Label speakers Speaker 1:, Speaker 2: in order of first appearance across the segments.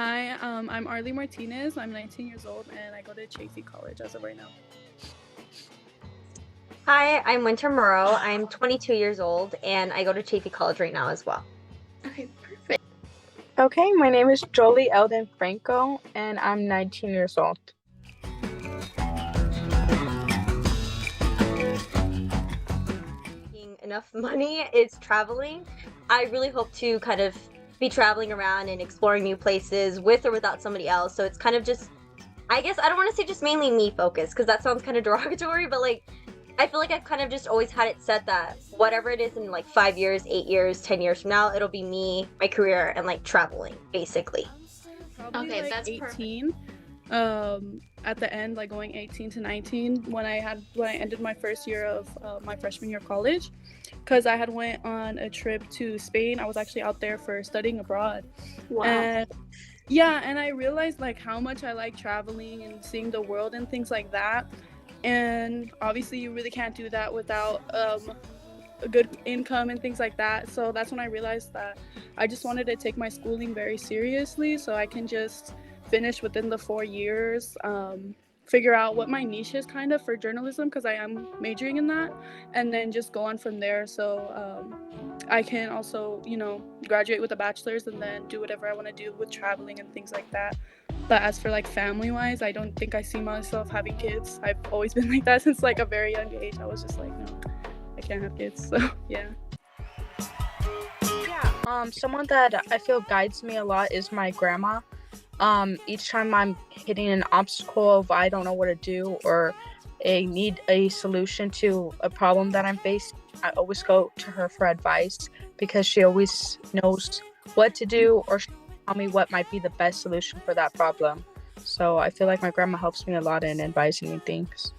Speaker 1: Hi, I'm Arlie Martinez. I'm 19 years old and I go to Chafee College as of right now.
Speaker 2: Hi, I'm Winter Murrow. I'm 22 years old and I go to Chafee College right now as well.
Speaker 3: Okay, perfect.
Speaker 4: Okay, my name is Jolie Eldon Franco, and I'm 19 years old.
Speaker 2: Making enough money is traveling. I really hope to kind of be traveling around and exploring new places with or without somebody else. So it's kind of just, I guess, I don't want to say just mainly me focused because that sounds kind of derogatory, but like, I feel like I've kind of just always had it set that whatever it is in like 5 years, 8 years, 10 years from now, it'll be me, my career, and like traveling, basically.
Speaker 1: Probably
Speaker 3: Okay,
Speaker 1: like
Speaker 3: that's
Speaker 1: 18. At the end, like going 18 to 19, when I ended my first year of my freshman year of college, because I had went on a trip to Spain. I was actually out there for studying abroad.
Speaker 3: Wow.
Speaker 1: And yeah, and I realized like how much I like traveling and seeing the world and things like that. And obviously, you really can't do that without a good income and things like that. So that's when I realized that I just wanted to take my schooling very seriously so I can just finish within the 4 years, figure out what my niche is kind of for journalism because I am majoring in that, and then just go on from there. So I can also, graduate with a bachelor's and then do whatever I want to do with traveling and things like that. But as for like family wise, I don't think I see myself having kids. I've always been like that since like a very young age. I was just like, no, I can't have kids. So yeah.
Speaker 4: Someone that I feel guides me a lot is my grandma. Each time I'm hitting an obstacle, if I don't know what to do or I need a solution to a problem that I'm facing, I always go to her for advice because she always knows what to do or tell me what might be the best solution for that problem. So I feel like my grandma helps me a lot in advising me things.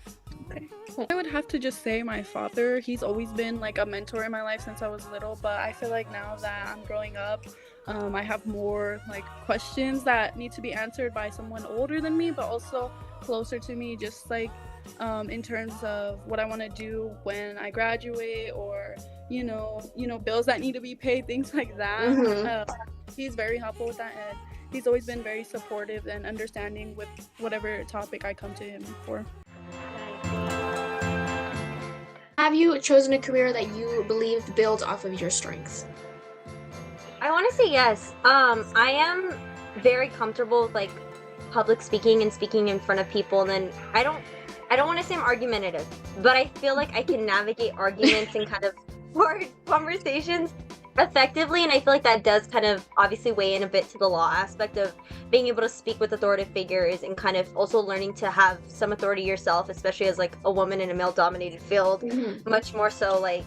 Speaker 1: I would have to just say my father. He's always been like a mentor in my life since I was little, but I feel like now that I'm growing up, I have more like questions that need to be answered by someone older than me, but also closer to me, just like in terms of what I want to do when I graduate, or bills that need to be paid, things like that. He's very helpful with that, and he's always been very supportive and understanding with whatever topic I come to him for.
Speaker 3: Have you chosen a career that you believe builds off of your strengths?
Speaker 2: I want to say yes. I am very comfortable with like public speaking and speaking in front of people. And then I don't want to say I'm argumentative, but I feel like I can navigate arguments and kind of hard conversations effectively. And I feel like that does kind of obviously weigh in a bit to the law aspect of being able to speak with authoritative figures and kind of also learning to have some authority yourself, especially as like a woman in a male dominated field, much more so like,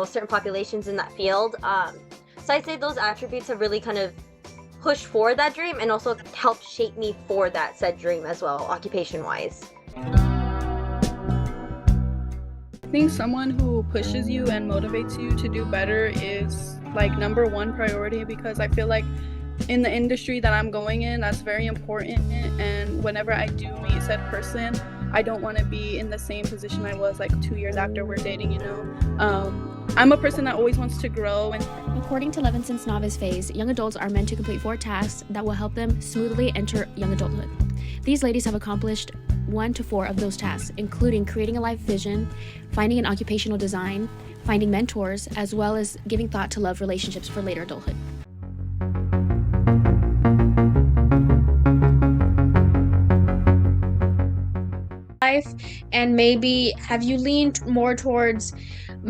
Speaker 2: certain populations in that field. So I'd say those attributes have really kind of pushed forward that dream and also helped shape me for that said dream as well, occupation wise.
Speaker 1: I think someone who pushes you and motivates you to do better is like number one priority, because I feel like in the industry that I'm going in, that's very important. And whenever I do meet said person, I don't want to be in the same position I was like 2 years after we're dating, I'm a person that always wants to grow. And
Speaker 5: according to Levinson's novice phase, young adults are meant to complete 4 tasks that will help them smoothly enter young adulthood. These ladies have accomplished 1 to 4 of those tasks, including creating a life vision, finding an occupational design, finding mentors, as well as giving thought to love relationships for later adulthood.
Speaker 3: Life, and maybe have you leaned more towards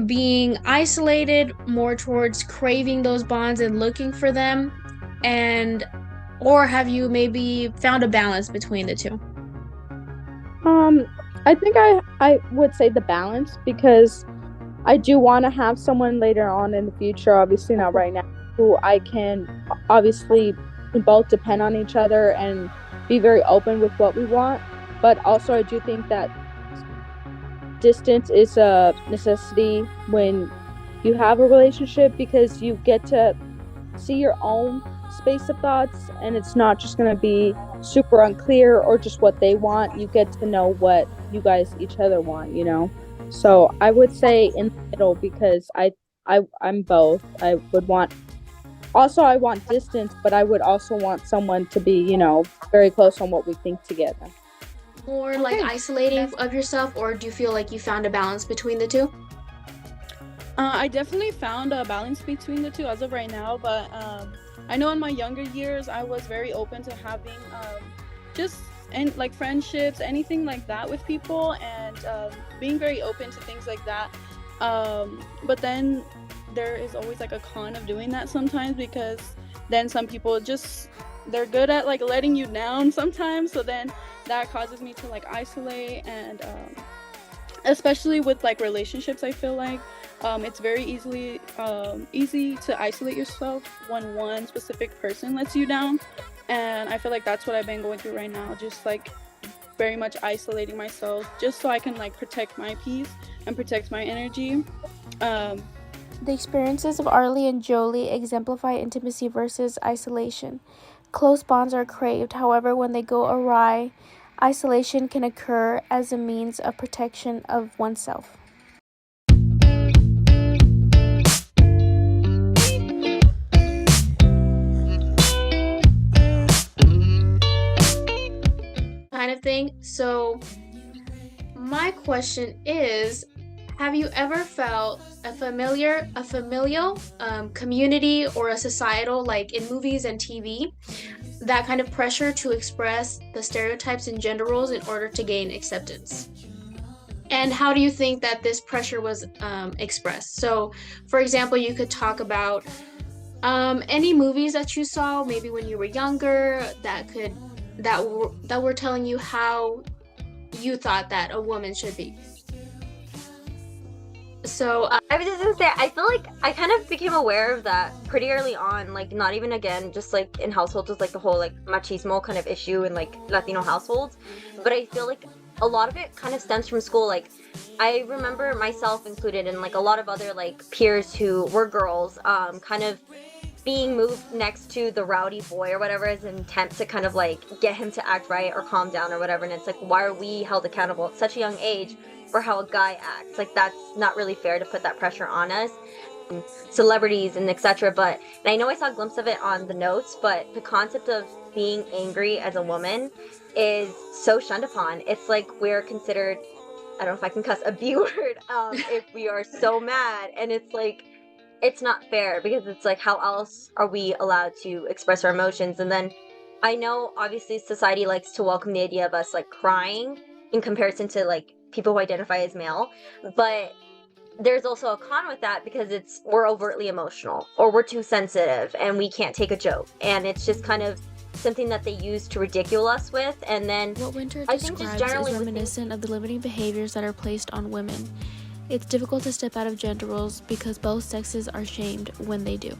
Speaker 3: being isolated, more towards craving those bonds and looking for them, or have you maybe found a balance between the two?
Speaker 4: I think I would say the balance, because I do want to have someone later on in the future, obviously not right now, who I can obviously both depend on each other and be very open with what we want. But also I do think that distance is a necessity when you have a relationship, because you get to see your own space of thoughts, and it's not just going to be super unclear or just what they want. You get to know what you guys each other want, So I would say in the middle, because I'm both. I would want Also, I want distance, but I would also want someone to be, you know, very close on what we think together.
Speaker 3: More like
Speaker 2: Okay.
Speaker 3: isolating of yourself, or do you feel like you found a balance between the two?
Speaker 1: I definitely found a balance between the two as of right now, but I know in my younger years I was very open to having just and like friendships, anything like that with people, and being very open to things like that. But then there is always like a con of doing that sometimes, because then some people just they're good at like letting you down sometimes. So then that causes me to like isolate, and especially with like relationships, I feel like it's very easy to isolate yourself when one specific person lets you down. And I feel like that's what I've been going through right now, just like very much isolating myself just so I can like protect my peace and protect my energy.
Speaker 5: The experiences of Arlie and Jolie exemplify intimacy versus isolation. Close bonds are craved, however, when they go awry, isolation can occur as a means of protection of oneself.
Speaker 3: Kind of thing. So my question is, have you ever felt a familial community or a societal, like in movies and TV, that kind of pressure to express the stereotypes and gender roles in order to gain acceptance? And how do you think that this pressure was expressed? So, for example, you could talk about any movies that you saw, maybe when you were younger, that were telling you how you thought that a woman should be. So,
Speaker 2: I was just gonna say, I feel like I kind of became aware of that pretty early on, like not even again, just like in households with like the whole like machismo kind of issue in like Latino households. But I feel like a lot of it kind of stems from school. Like I remember myself included and like a lot of other like peers who were girls, kind of being moved next to the rowdy boy or whatever as an attempt to kind of like get him to act right or calm down or whatever. And it's like, why are we held accountable at such a young age for how a guy acts? Like that's not really fair to put that pressure on us, celebrities and etc. But and I know I saw a glimpse of it on the notes, but the concept of being angry as a woman is so shunned upon. It's like we're considered, I don't know if I can cuss, a B word, if we are so mad. And it's like, it's not fair, because it's like, how else are we allowed to express our emotions? And then I know obviously society likes to welcome the idea of us like crying in comparison to like people who identify as male, but there's also a con with that, because we're overtly emotional or we're too sensitive and we can't take a joke, and it's just kind of something that they use to ridicule us with. And then
Speaker 5: What Winter
Speaker 2: I think just
Speaker 5: describes
Speaker 2: generally
Speaker 5: is
Speaker 2: with
Speaker 5: reminiscent of the limiting behaviors that are placed on women. It's difficult to step out of gender roles because both sexes are shamed when they do.